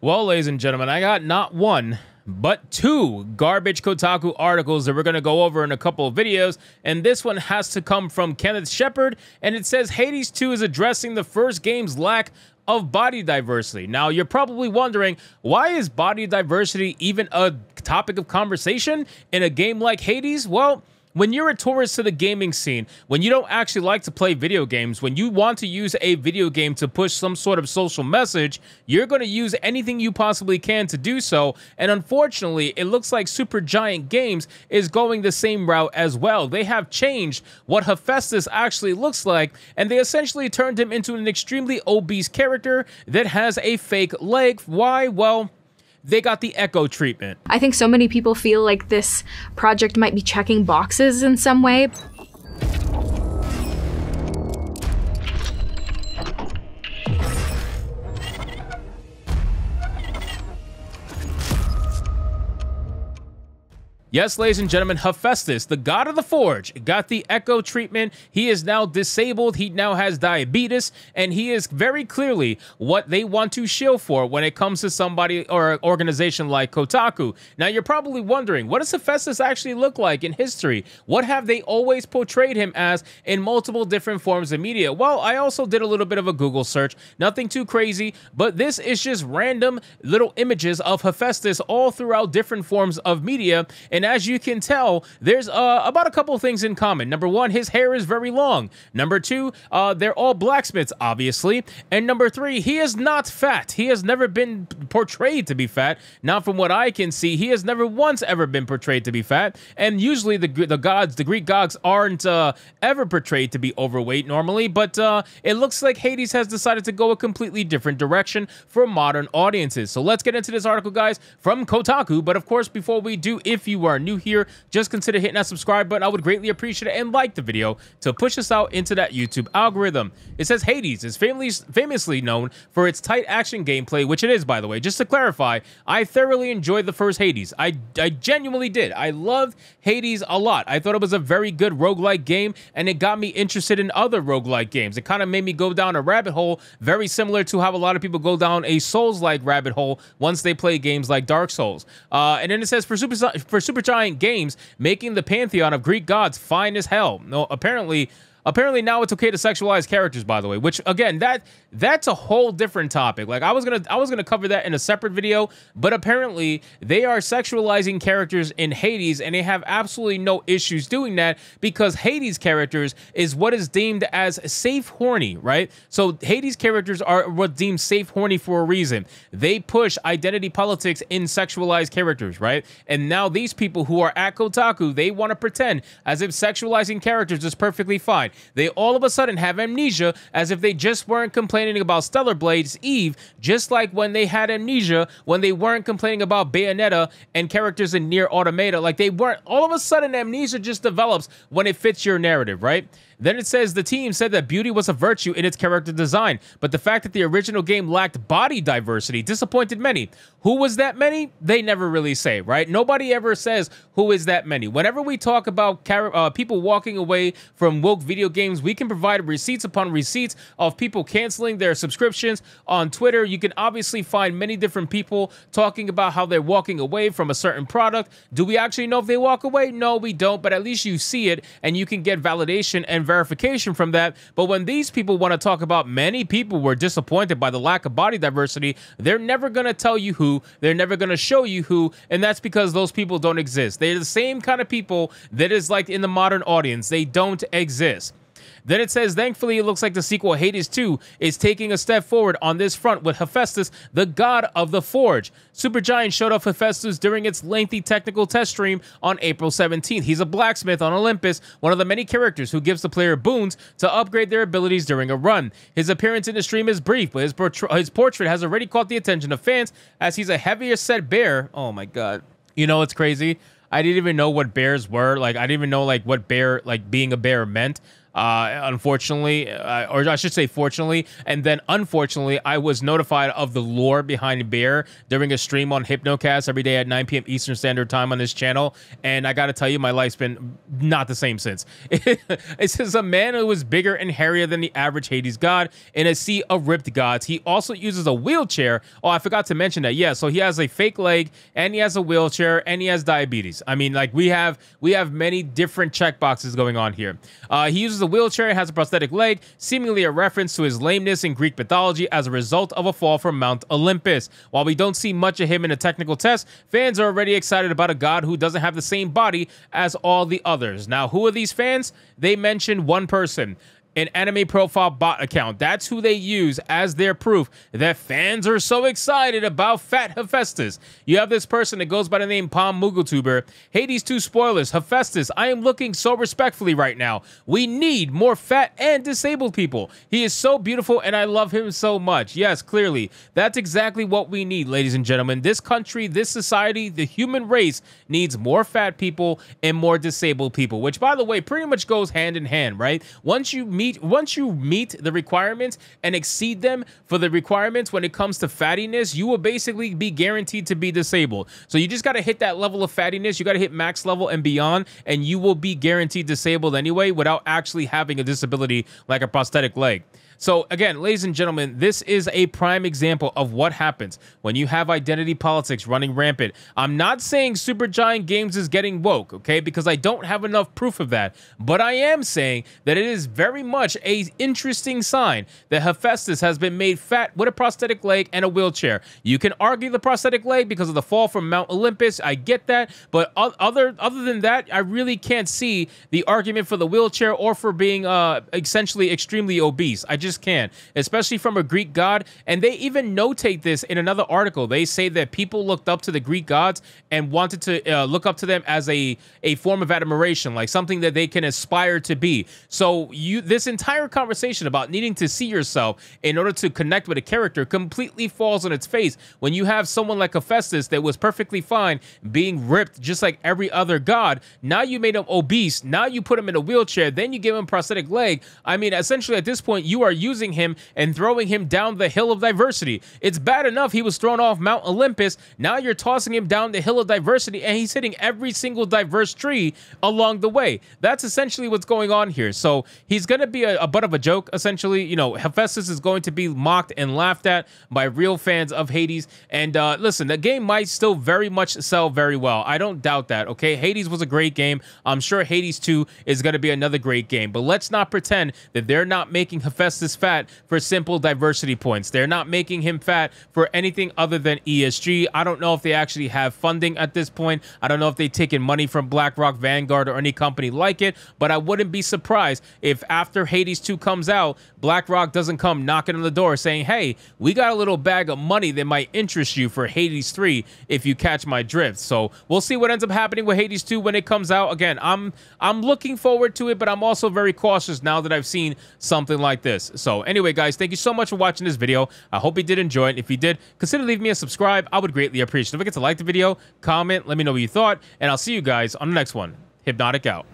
Well, ladies and gentlemen, I got not one, but two garbage Kotaku articles that we're going to go over in a couple of videos, and this one has to come from Kenneth Shepard, and it says Hades 2 is addressing the first game's lack of body diversity. Now, you're probably wondering, why is body diversity even a topic of conversation in a game like Hades? Well, when you're a tourist to the gaming scene, when you don't actually like to play video games, when you want to use a video game to push some sort of social message, you're going to use anything you possibly can to do so. And unfortunately, it looks like Supergiant Games is going the same route as well. They have changed what Hephaestus actually looks like, and they essentially turned him into an extremely obese character that has a fake leg. Why? Well, they got the echo treatment. I think so many people feel like this project might be checking boxes in some way. Yes, ladies and gentlemen, Hephaestus, the god of the Forge, got the echo treatment. He is now disabled. He now has diabetes, and he is very clearly what they want to shill for when it comes to somebody or an organization like Kotaku. Now, you're probably wondering, what does Hephaestus actually look like in history? What have they always portrayed him as in multiple different forms of media? Well, I also did a little bit of a Google search. Nothing too crazy, but this is just random little images of Hephaestus all throughout different forms of media. And as you can tell, there's about a couple of things in common. Number one, his hair is very long. Number two, they're all blacksmiths, obviously. And number three, he is not fat. He has never been portrayed to be fat. Now, from what I can see, he has never once ever been portrayed to be fat. And usually the Greek gods aren't ever portrayed to be overweight normally. But it looks like Hades has decided to go a completely different direction for modern audiences. So let's get into this article, guys, from Kotaku. But of course, before we do, if you are new here, just consider hitting that subscribe button. I would greatly appreciate it, and like the video to push us out into that YouTube algorithm. It says Hades is famously known for its tight action gameplay, which it is, by the way. Just to clarify, I thoroughly enjoyed the first Hades. I genuinely did. I loved Hades a lot. I thought it was a very good roguelike game, and it got me interested in other roguelike games. It kind of made me go down a rabbit hole, very similar to how a lot of people go down a Souls-like rabbit hole once they play games like Dark Souls. And then it says for Supergiant Games, making the pantheon of Greek gods fine as hell. No, apparently now it's okay to sexualize characters, by the way, which again, that's a whole different topic. Like I was gonna cover that in a separate video, but apparently they are sexualizing characters in Hades, and they have absolutely no issues doing that because Hades characters is what is deemed as safe horny, right? So Hades characters are what deemed safe horny for a reason. They push identity politics in sexualized characters, right? And now these people who are at Kotaku, they want to pretend as if sexualizing characters is perfectly fine. They all of a sudden have amnesia as if they just weren't complaining about Stellar Blade's Eve, just like when they had amnesia when they weren't complaining about Bayonetta and characters in Nier Automata. Like they weren't, all of a sudden amnesia just develops when it fits your narrative, right? Then it says the team said that beauty was a virtue in its character design, but the fact that the original game lacked body diversity disappointed many. Who was that many? They never really say, right? Nobody ever says who is that many. Whenever we talk about people walking away from woke video games, we can provide receipts upon receipts of people canceling their subscriptions. On Twitter, you can obviously find many different people talking about how they're walking away from a certain product. Do we actually know if they walk away? No, we don't, but at least you see it and you can get validation and verification from that. But when these people want to talk about many people were disappointed by the lack of body diversity, they're never going to tell you who, they're never going to show you who, and that's because those people don't exist. They're the same kind of people that is like in the modern audience. They don't exist. Then it says, thankfully, it looks like the sequel Hades 2 is taking a step forward on this front with Hephaestus, the god of the Forge. Supergiant showed off Hephaestus during its lengthy technical test stream on April 17th. He's a blacksmith on Olympus, one of the many characters who gives the player boons to upgrade their abilities during a run. His appearance in the stream is brief, but his portrait has already caught the attention of fans as he's a heavier set bear. Oh my god. You know what's crazy? I didn't even know what bears were. Like, I didn't even know, like, what bear, like, being a bear meant. Unfortunately, or I should say fortunately, and then unfortunately, I was notified of the lore behind Bear during a stream on Hypnocast every day at 9 p.m. Eastern Standard Time on this channel, and I gotta tell you, my life's been not the same since. It says a man who is bigger and hairier than the average Hades god in a sea of ripped gods. He also uses a wheelchair. Oh, I forgot to mention that. Yeah, so he has a fake leg, and he has a wheelchair, and he has diabetes. I mean, like we have many different checkboxes going on here. He uses a wheelchair, has a prosthetic leg, seemingly a reference to his lameness in Greek mythology as a result of a fall from Mount Olympus. While we don't see much of him in a technical test, fans are already excited about a god who doesn't have the same body as all the others. Now, who are these fans? They mentioned one person. An anime profile bot account. That's who they use as their proof that fans are so excited about Fat Hephaestus. You have this person that goes by the name Palm Muggletuber. Hades 2 spoilers. Hephaestus, I am looking so respectfully right now. We need more fat and disabled people. He is so beautiful and I love him so much. Yes, clearly. That's exactly what we need, ladies and gentlemen. This country, this society, the human race needs more fat people and more disabled people, which, by the way, pretty much goes hand in hand, right? Once you meet the requirements and exceed them for the requirements when it comes to fattiness, you will basically be guaranteed to be disabled. So you just got to hit that level of fattiness. You got to hit max level and beyond, and you will be guaranteed disabled anyway without actually having a disability like a prosthetic leg. So again, ladies and gentlemen, this is a prime example of what happens when you have identity politics running rampant. I'm not saying Supergiant Games is getting woke, okay, because I don't have enough proof of that. But I am saying that it is very much an interesting sign that Hephaestus has been made fat with a prosthetic leg and a wheelchair. You can argue the prosthetic leg because of the fall from Mount Olympus. I get that. But other than that, I really can't see the argument for the wheelchair or for being essentially extremely obese. I just can't, especially from a Greek god. And they even notate this in another article. They say that people looked up to the Greek gods and wanted to look up to them as a form of admiration, like something that they can aspire to be. So this entire conversation about needing to see yourself in order to connect with a character completely falls on its face when you have someone like Hephaestus that was perfectly fine being ripped just like every other god. Now you made him obese. Now you put him in a wheelchair. Then you give him a prosthetic leg. I mean, essentially at this point, you are using him and throwing him down the hill of diversity. It's bad enough he was thrown off Mount Olympus. Now you're tossing him down the hill of diversity and he's hitting every single diverse tree along the way. That's essentially what's going on here. So he's going to be a butt of a joke, essentially. You know, Hephaestus is going to be mocked and laughed at by real fans of Hades. And listen, the game might still very much sell very well. I don't doubt that, okay? Hades was a great game. I'm sure Hades 2 is going to be another great game. But let's not pretend that they're not making Hephaestus fat for simple diversity points. They're not making him fat for anything other than ESG. I don't know if they actually have funding at this point. I don't know if they've taken money from BlackRock, Vanguard, or any company like it, but I wouldn't be surprised if after Hades 2 comes out, BlackRock doesn't come knocking on the door saying, hey, we got a little bag of money that might interest you for Hades 3 if you catch my drift. So we'll see what ends up happening with Hades 2 when it comes out. Again, I'm looking forward to it, but I'm also very cautious now that I've seen something like this. So anyway, guys, thank you so much for watching this video. I hope you did enjoy it. If you did, consider leaving me a subscribe. I would greatly appreciate it. Don't forget to like the video, comment, let me know what you thought, and I'll see you guys on the next one. Hypnotic out.